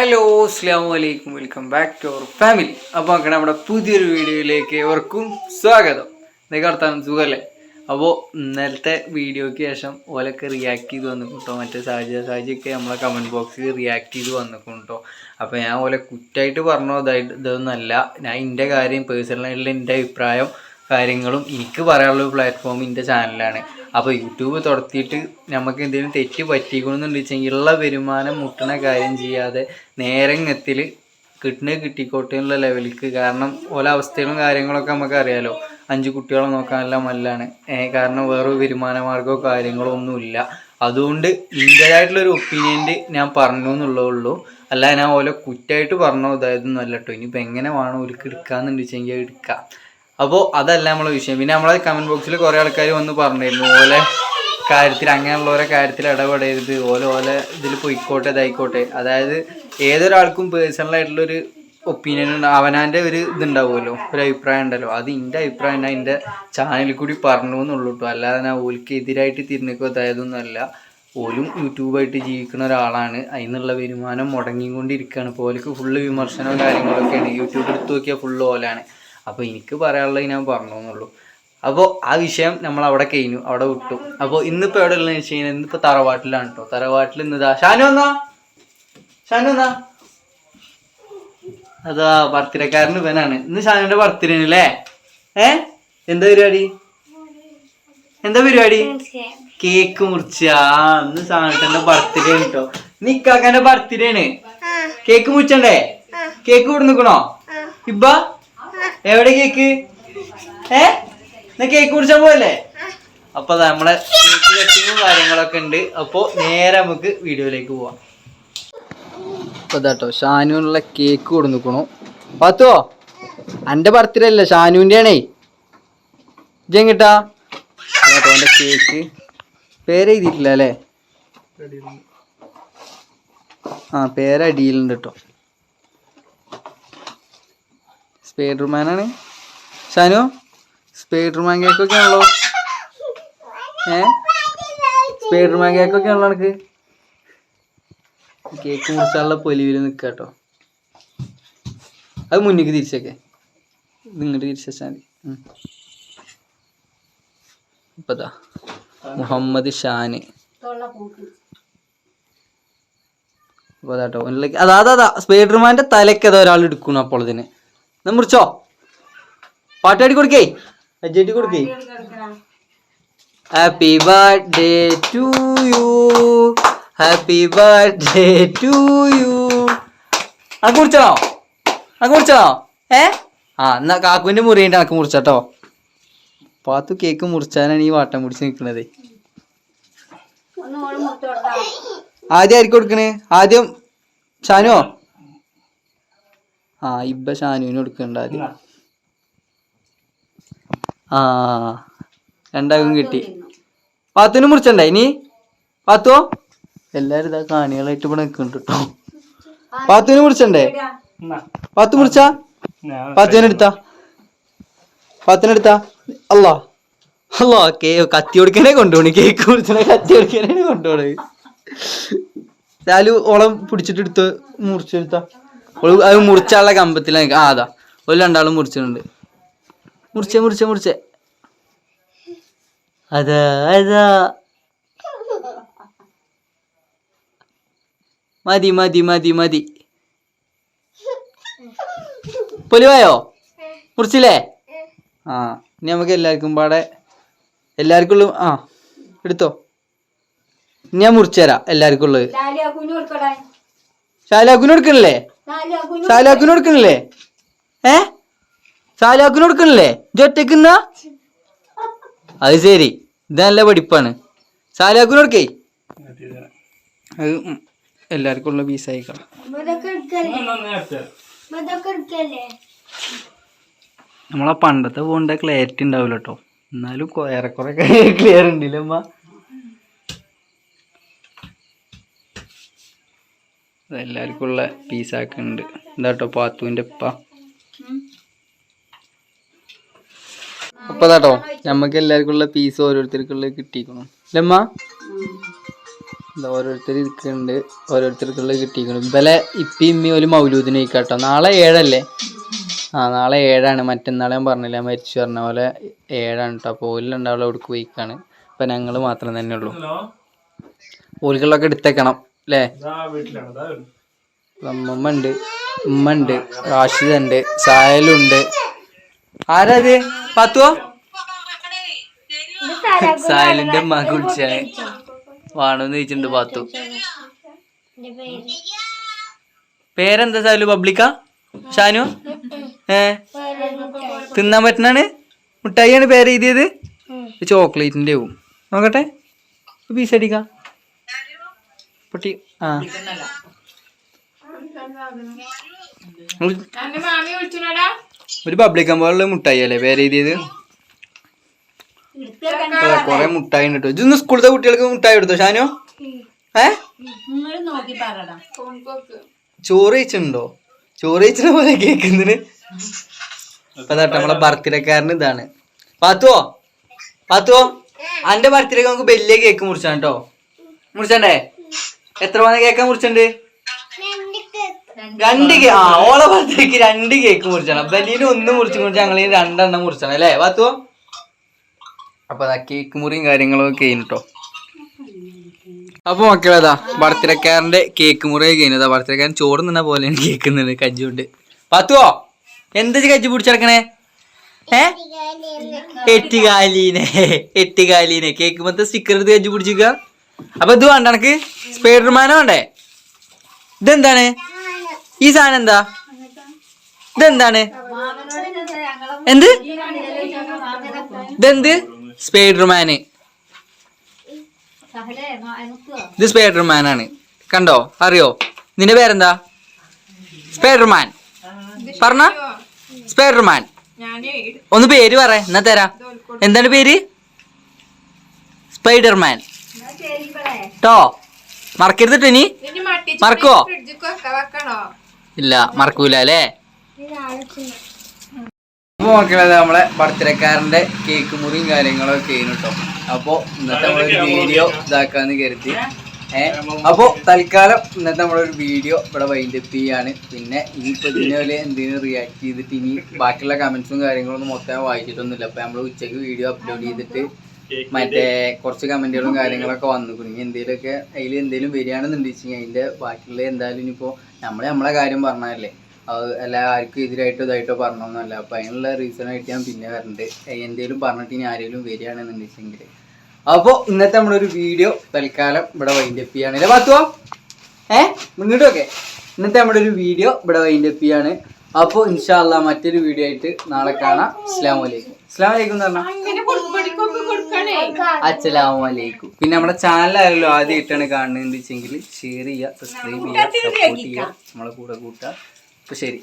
Hello അസ്സലാമു അലൈക്കും, welcome back to our family. അപ്പോൾ അങ്ങനെ നമ്മുടെ പുതിയൊരു വീഡിയോയിലേക്ക് ഏവർക്കും സ്വാഗതം. ഇതൊക്കെ നടത്താൻ സുഖമല്ലേ? അപ്പോൾ ഇന്നലത്തെ വീഡിയോയ്ക്ക് ശേഷം ഓലൊക്കെ റിയാക്ട് ചെയ്ത് വന്നിട്ടോ. മറ്റേ സാഹചര്യമൊക്കെ നമ്മളെ കമൻറ്റ് ബോക്സിൽ റിയാക്ട് ചെയ്ത് വന്നിട്ടോ. അപ്പോൾ ഞാൻ ഓലെ കുറ്റായിട്ട് പറഞ്ഞോ ഇതൊന്നല്ല. ഞാൻ എൻ്റെ കാര്യം പേഴ്സണലായിട്ടുള്ള എൻ്റെ അഭിപ്രായം കാര്യങ്ങളും എനിക്ക് പറയാനുള്ള പ്ലാറ്റ്ഫോം എൻ്റെ ചാനലാണ്. അപ്പോൾ യൂട്യൂബ് തുറത്തിയിട്ട് നമുക്ക് എന്തെങ്കിലും തെറ്റ് പറ്റിക്കണമെന്നുണ്ടെങ്കിൽ ഉള്ള വരുമാനം മുട്ടണ കാര്യം ചെയ്യാതെ നേരങ്ങത്തിൽ കിട്ടിക്കോട്ടെ എന്നുള്ള ലെവലിക്ക്. കാരണം ഓരോ അവസ്ഥകളും കാര്യങ്ങളൊക്കെ നമുക്ക് അറിയാലോ. 5 കുട്ടികളെ നോക്കാനെല്ലാം മല്ലാണ്. കാരണം വേറെ വരുമാന മാർഗമോ കാര്യങ്ങളോ ഒന്നുമില്ല. അതുകൊണ്ട് എൻ്റേതായിട്ടുള്ളൊരു ഒപ്പീനിയൻ്റെ ഞാൻ പറഞ്ഞു എന്നുള്ളൂ. അല്ല ഞാൻ ഓരോ കുറ്റായിട്ട് പറഞ്ഞോ ഇതായതൊന്നും അല്ല കേട്ടോ. ഇനിയിപ്പോൾ എങ്ങനെ വേണം ഒരിക്കൽ എടുക്കാമെന്നുണ്ടെച്ചെങ്കിൽ എടുക്കാം. അപ്പോൾ അതല്ല നമ്മളെ വിഷയം. പിന്നെ നമ്മളെ കമൻറ്റ് ബോക്സിൽ കുറേ ആൾക്കാർ വന്ന് പറഞ്ഞിരുന്നു ഓലെ കാര്യത്തിൽ, അങ്ങനെയുള്ളവരെ കാര്യത്തിൽ ഇടപെടരുത്, ഓലെ ഇതിൽ പോയിക്കോട്ടെ ഇതായിക്കോട്ടെ. അതായത് ഏതൊരാൾക്കും പേഴ്സണലായിട്ടുള്ളൊരു ഒപ്പീനിയൻ അവനാൻ്റെ ഒരു ഇതുണ്ടാവുമല്ലോ, ഒരു അഭിപ്രായം ഉണ്ടല്ലോ. അത് എൻ്റെ അഭിപ്രായം ഞാൻ എൻ്റെ ചാനലിൽ കൂടി പറഞ്ഞു എന്നുള്ളൂ കേട്ടോ. അല്ലാതെ ഞാൻ ഓൽക്ക് എതിരായിട്ട് തിരിഞ്ഞേക്കോ അതായതൊന്നുമല്ല. ഓലും യൂട്യൂബായിട്ട് ജീവിക്കുന്ന ഒരാളാണ്. അതിനുള്ള വരുമാനം മുടങ്ങിക്കൊണ്ടിരിക്കുകയാണ്. ഇപ്പോൾ ഓൽക്ക് ഫുള്ള് വിമർശനവും കാര്യങ്ങളൊക്കെയാണ്. യൂട്യൂബ് എടുത്ത് നോക്കിയാൽ ഫുള്ള് ഓലാണ്. അപ്പോൾ എനിക്ക് പറയാനുള്ളത് ഞാൻ പറഞ്ഞു എന്നുള്ളൂ. അപ്പോൾ ആ വിഷയം നമ്മൾ അവിടെ കഴിഞ്ഞു, അവിടെ വിട്ടു. അപ്പോൾ ഇന്നിപ്പോൾ എവിടെ ഉള്ളതെന്ന് വെച്ച് കഴിഞ്ഞാൽ ഇന്നിപ്പോൾ തറവാട്ടിലാണ് കേട്ടോ. തറവാട്ടിൽ ഇന്നിതാ ഷാനു വന്നാ അതാ ബർത്ത്ഡേക്കാരൻ ഇവനാണ്. ഇന്ന് ഷാനുവിൻ്റെ ബർത്ത്ഡേ ആണ് അല്ലേ? എന്താ പരിപാടി? കേക്ക് മുറിച്ചാ. ഇന്ന് ഷാനുട്ടൻ്റെ ബർത്ത്ഡേ ആണ് കേട്ടോ. നിക്കാക്കാൻ്റെ ബർത്ത്ഡേ ആണ്. കേക്ക് മുറിച്ചണ്ടേ? കേക്ക് കൊടുക്കണോ ഇബ്ബ? എവിടെ കേക്ക്? കേക്ക് കുടിച്ചാൻ പോയല്ലേ? അപ്പൊ നമ്മളെ കേക്ക് കട്ടിങ്ങും കാര്യങ്ങളൊക്കെ ഉണ്ട്. അപ്പൊ നേരെ നമുക്ക് വീഡിയോയിലേക്ക് പോവാം. അപ്പൊ ഇതാട്ടോ ഷാനുവിനുള്ള കേക്ക് കൊടുക്കണു. പാത്തോ എന്റെ ബർത്ത്ഡേ അല്ലേ, ഷാനുവിന്റെ ആണേ. ഇജെങ്ങിട്ടാ ഓന്റെ കേക്ക് പേരെഴുതിയിട്ടില്ല അല്ലേ? പേരടിയിലുണ്ട് കേട്ടോ. സ്പൈഡർമാനാണ് ഷാനു. സ്പൈഡർമാൻ കേക്കൊക്കെ ആണല്ലോ. സ്പൈഡർമാൻ കേക്കൊക്കെ ആണല്ലോ എനിക്ക്. കേക്ക് മുറിച്ചാലുള്ള പൊലിവിൽ നിൽക്കുക കേട്ടോ. അത് മുന്നിക്ക് തിരിച്ചൊക്കെ ഇങ്ങോട്ട് തിരിച്ചാൽ മതി. ഇപ്പതാ മുഹമ്മദ് ഷാന്. അപ്പോൾ അതാട്ടോ അതാ സ്പൈഡർമാൻ്റെ തലയ്ക്ക് അതാ ഒരാൾ എടുക്കണം. അപ്പോൾ ഇതിന് എന്നാ മുറിച്ചോ. പാട്ടാടി കൊടുക്കേ, അജ്ജേറ്റി കൊടുക്കേ. Happy birthday to you, happy birthday to you. അത് കുറിച്ചോ? എന്നാ കാക്കുവിന്റെ മുറിയുണ്ട് അനക്ക് മുറിച്ചോ. പാത്തു കേക്ക് മുറിച്ചാനാണ് ഈ വാട്ടം പിടിച്ച് നിൽക്കണത്. ആദ്യം ആയിരിക്കും കൊടുക്കണേ? ആദ്യം ഷാനുവോ? ഇബ്ബ ഷാനുവിന് കൊടുക്കണ്ട ആദ്യം. രണ്ടാക്കും കിട്ടി. പാത്തുവിന് മുറിച്ചണ്ടേ ഇനി? പാത്തുവോ? എല്ലാരും ഇതാ കാണികളായിട്ട് ഇവിടെ നിൽക്കുന്നുണ്ട് കേട്ടോ. പാത്തുവിന് മുറിച്ചണ്ടേ? പാത്തു മുറിച്ചാ? പാത്തുവിനെടുത്താ അല്ലാ കത്തി കൊടുക്കാനേ കൊണ്ടുപോണി. കേക്ക് മുറിച്ചനെ കത്തി കൊടുക്കാനേ കൊണ്ടുപോണേ. ചാലു ഓളം പിടിച്ചിട്ട് എടുത്ത് മുറിച്ചെടുത്താ. അത് മുറിച്ചാനുള്ള കമ്പത്തിലാണ്. അതാ ഒരു രണ്ടാളും മുറിച്ചിട്ടുണ്ട്. മുറിച്ചേ അതാ മതി. പൊലിവായോ? മുറിച്ചില്ലേ? ഇനി നമുക്ക് എല്ലാവർക്കും പാടെ എല്ലാവർക്കും ഉള്ളു. എടുത്തോ. ഞാൻ മുറിച്ചു തരാം എല്ലാവർക്കും ഉള്ളത്. ഷാലാക്കുന് കൊടുക്കണില്ലേ? ഷാലാക്കുന് കൊടുക്കണില്ലേ? ജൊറ്റക്കുന്ന അത് ശരി, ഇത് നല്ല പഠിപ്പാണ്. ഷാലാക്കുന് കൊടുക്കേ. അത് എല്ലാവർക്കും ഉള്ള പീസായിക്കണം. നമ്മളെ പണ്ടത്തെ പോകേണ്ട ക്ലാരിറ്റി ഉണ്ടാവില്ല കേട്ടോ. എന്നാലും ഏറെക്കുറെ ക്ലിയർ ഉണ്ടല്ലേ അമ്മ? എല്ലാവർക്കും ഉള്ള പീസാക്കുന്നുണ്ട്. എന്താട്ടോ പാത്തുവിൻ്റെ ഉപ്പ. അപ്പൊ അതാട്ടോ നമുക്ക് എല്ലാവർക്കും ഉള്ള പീസ് ഓരോരുത്തർക്കുള്ള കിട്ടിക്കണം അല്ലമ്മ? ഓരോരുത്തർ ഇരിക്കുന്നുണ്ട്, ഓരോരുത്തർക്കുള്ള കിട്ടിയിരിക്കുന്നു. ഇവലെ ഇപ്പം ഇമ്മി ഒരു മൗലൂദിന് കഴിക്കാട്ടോ. നാളെ 7 നാളെ 7 മറ്റന്നാളെ ഞാൻ പറഞ്ഞില്ല മരിച്ചു പറഞ്ഞ പോലെ 7 കേട്ടോ. അപ്പോൾ ഓലിലുണ്ടാവുള്ള അവിടേക്ക് പോയിക്കാണ്. ഇപ്പം ഞങ്ങൾ മാത്രം തന്നെ ഉള്ളൂ. ഓലികളൊക്കെ എടുത്തേക്കണം അല്ലേ? അമ്മമ്മ ഉണ്ട്, ഉമ്മ ഉണ്ട്, റാഷിദ ഉണ്ട്, സായലുണ്ട്. ആരാത്? പാത്തുവോ? സായലിന്റെ അമ്മ കുടിച്ചാണ് വാണോന്ന് ചോദിച്ചിട്ടുണ്ട് പാത്തു. പേരെന്താ സായലു? പബ്ലിക്കാ? ഷാനു? തിന്നാൻ പറ്റുന്നാണ് മുട്ടായിയാണ് പേര് എഴുതിയത്. ചോക്ലേറ്റിന്റെ ആവും. നോക്കട്ടെ, പീസ് അടിക്കാം പൊട്ടി. ഒരു പബ്ലിക് പോലുള്ള മുട്ടായി അല്ലേ പേര് എഴുതിയത്? കൊറേ മുട്ടായി ഉണ്ട് കേട്ടോ. ഇതൊന്ന് സ്കൂളത്തെ കുട്ടികൾക്ക് മുട്ടായി എടുത്തോ ഷാനോ? ചോറ് കഴിച്ചിട്ടുണ്ടോ? ചോറ് കഴിച്ചിട്ട് പോലെ കേൾക്കുന്നതിന്. അപ്പൊ നമ്മളെ ബർത്ത്ഡേക്കാരന് ഇതാണ്. പാത്തുവോ അന്റെ ബർത്ത്ഡേക്ക് നമുക്ക് വലിയ കേക്ക് മുറിച്ചാണ് കേട്ടോ. മുറിച്ചണ്ടേ? എത്ര വന്ന കേക്കാ മുറിച്ചിട്ടുണ്ട്? 2 ഓളെ ബർത്ത്ഡേക്ക് 2 കേക്ക് മുറിച്ചാണ്. ബലീന് 1 മുറിച്ച് ഞങ്ങൾ 2 മുറിച്ചാണ് അല്ലേ പാത്തുവോ? അപ്പൊ അതാ കേക്ക് മുറിയും കാര്യങ്ങളൊക്കെ കഴിഞ്ഞിട്ടോ. അപ്പൊ മക്കളേതാ ബർത്ത്ഡേക്കാരന്റെ കേക്ക് മുറി കഴിഞ്ഞതാ. ബർത്ത്ഡേക്കാരൻ ചോറ് നിന്ന പോലെയാണ് കേൾക്കുന്നത് കജ്ജുകൊണ്ട്. പാത്തുവോ എന്താ കജ്ജ് പിടിച്ചെടുക്കണേ? എട്ടുകാലീനെ കേക്ക് മൊത്തം സ്റ്റിക്കർ എടുത്ത് കജ്ജ് പിടിച്ചിക്ക. അപ്പൊ ഇത് വേണ്ട എനക്ക് സ്പൈഡർമാനോ വേണ്ടേ? ഇതെന്താണ് ഈ സാധനം? എന്താ ഇതെന്താണ്? എന്ത് ഇതെന്ത്? സ്പൈഡർമാന്. ഇത് സ്പൈഡർമാനാണ്. കണ്ടോ? അറിയോ? നിന്റെ പേരെന്താ? സ്പൈഡർമാൻ പറഞ്ഞ സ്പൈഡർമാൻ. ഒന്ന് പേര് പറ എന്നാ തരാ. എന്താണ് പേര്? സ്പൈഡർമാൻ ട്ടോ. മറക്കരുത് ഇനി. മറക്കുവോ? ഇല്ല മറക്കൂല അല്ലേ? അപ്പോൾ മക്കളെ നമ്മളെ ബർത്ത്ഡേക്കാരൻ്റെ കേക്ക് മുറിയും കാര്യങ്ങളൊക്കെ ചെയ്യുന്നു കേട്ടോ. അപ്പോൾ ഇന്നത്തെ നമ്മളൊരു വീഡിയോ ഇതാക്കാന്ന് കരുതി. അപ്പോൾ തൽക്കാലം ഇന്നത്തെ നമ്മളൊരു വീഡിയോ ഇവിടെ വൈൻഡപ്പ് ചെയ്യാണ്. പിന്നെ ഇനിയിപ്പോൾ ഇതിനെ പോലെ എന്തെങ്കിലും റിയാക്ട് ചെയ്തിട്ട് ഇനി ബാക്കിയുള്ള കമൻസും കാര്യങ്ങളൊന്നും മൊത്തം വായിച്ചിട്ടൊന്നുമില്ല. അപ്പോൾ നമ്മൾ ഉച്ചയ്ക്ക് വീഡിയോ അപ്ലോഡ് ചെയ്തിട്ട് മറ്റേ കുറച്ച് കമൻറ്റുകളും കാര്യങ്ങളൊക്കെ വന്നു. ഇനി എന്തെങ്കിലുമൊക്കെ അതിൽ എന്തെങ്കിലും വരികയാണെന്നുണ്ടെങ്കിൽ അതിൻ്റെ ബാക്കിയുള്ള എന്തായാലും ഇനിയിപ്പോൾ നമ്മളെ കാര്യം പറഞ്ഞതല്ലേ, അത് എല്ലാ ആർക്കും എതിരായിട്ടോ ഇതായിട്ടോ പറഞ്ഞൊന്നുമല്ല. അപ്പം അതിനുള്ള റീസണായിട്ട് ഞാൻ പിന്നെ വരണ്ട്. എന്തെങ്കിലും പറഞ്ഞിട്ട് ഇനി ആരെങ്കിലും വരികയാണെന്നുണ്ടെങ്കിൽ. അപ്പോൾ ഇന്നത്തെ നമ്മളൊരു വീഡിയോ തൽക്കാലം ഇവിടെ വൈൻഡപ്പ് ചെയ്യാണ് അല്ലേ പാത്തുവോ? മുന്നോട്ടൊക്കെ ഇന്നത്തെ നമ്മുടെ ഒരു വീഡിയോ ഇവിടെ വൈൻഡപ്പ് ചെയ്യാണ്. അപ്പോൾ ഇൻഷാ അല്ലാഹ് മറ്റൊരു വീഡിയോ ആയിട്ട് നാളെ കാണാം. അസ്സലാമു അലൈക്കും. അസ്സലാമു അലൈക്കും എന്ന് പറഞ്ഞാൽ അസ്സലാമു അലൈക്കും. പിന്നെ നമ്മുടെ ചാനലായാലും ആദ്യമായിട്ടാണ് കാണുന്നത് വെച്ചെങ്കിൽ ഷെയർ ചെയ്യുക, സബ്സ്ക്രൈബ് ചെയ്യുക, സപ്പോർട്ട് ചെയ്യുക, നമ്മളെ കൂടെ കൂട്ടുക. അപ്പോൾ ശരി.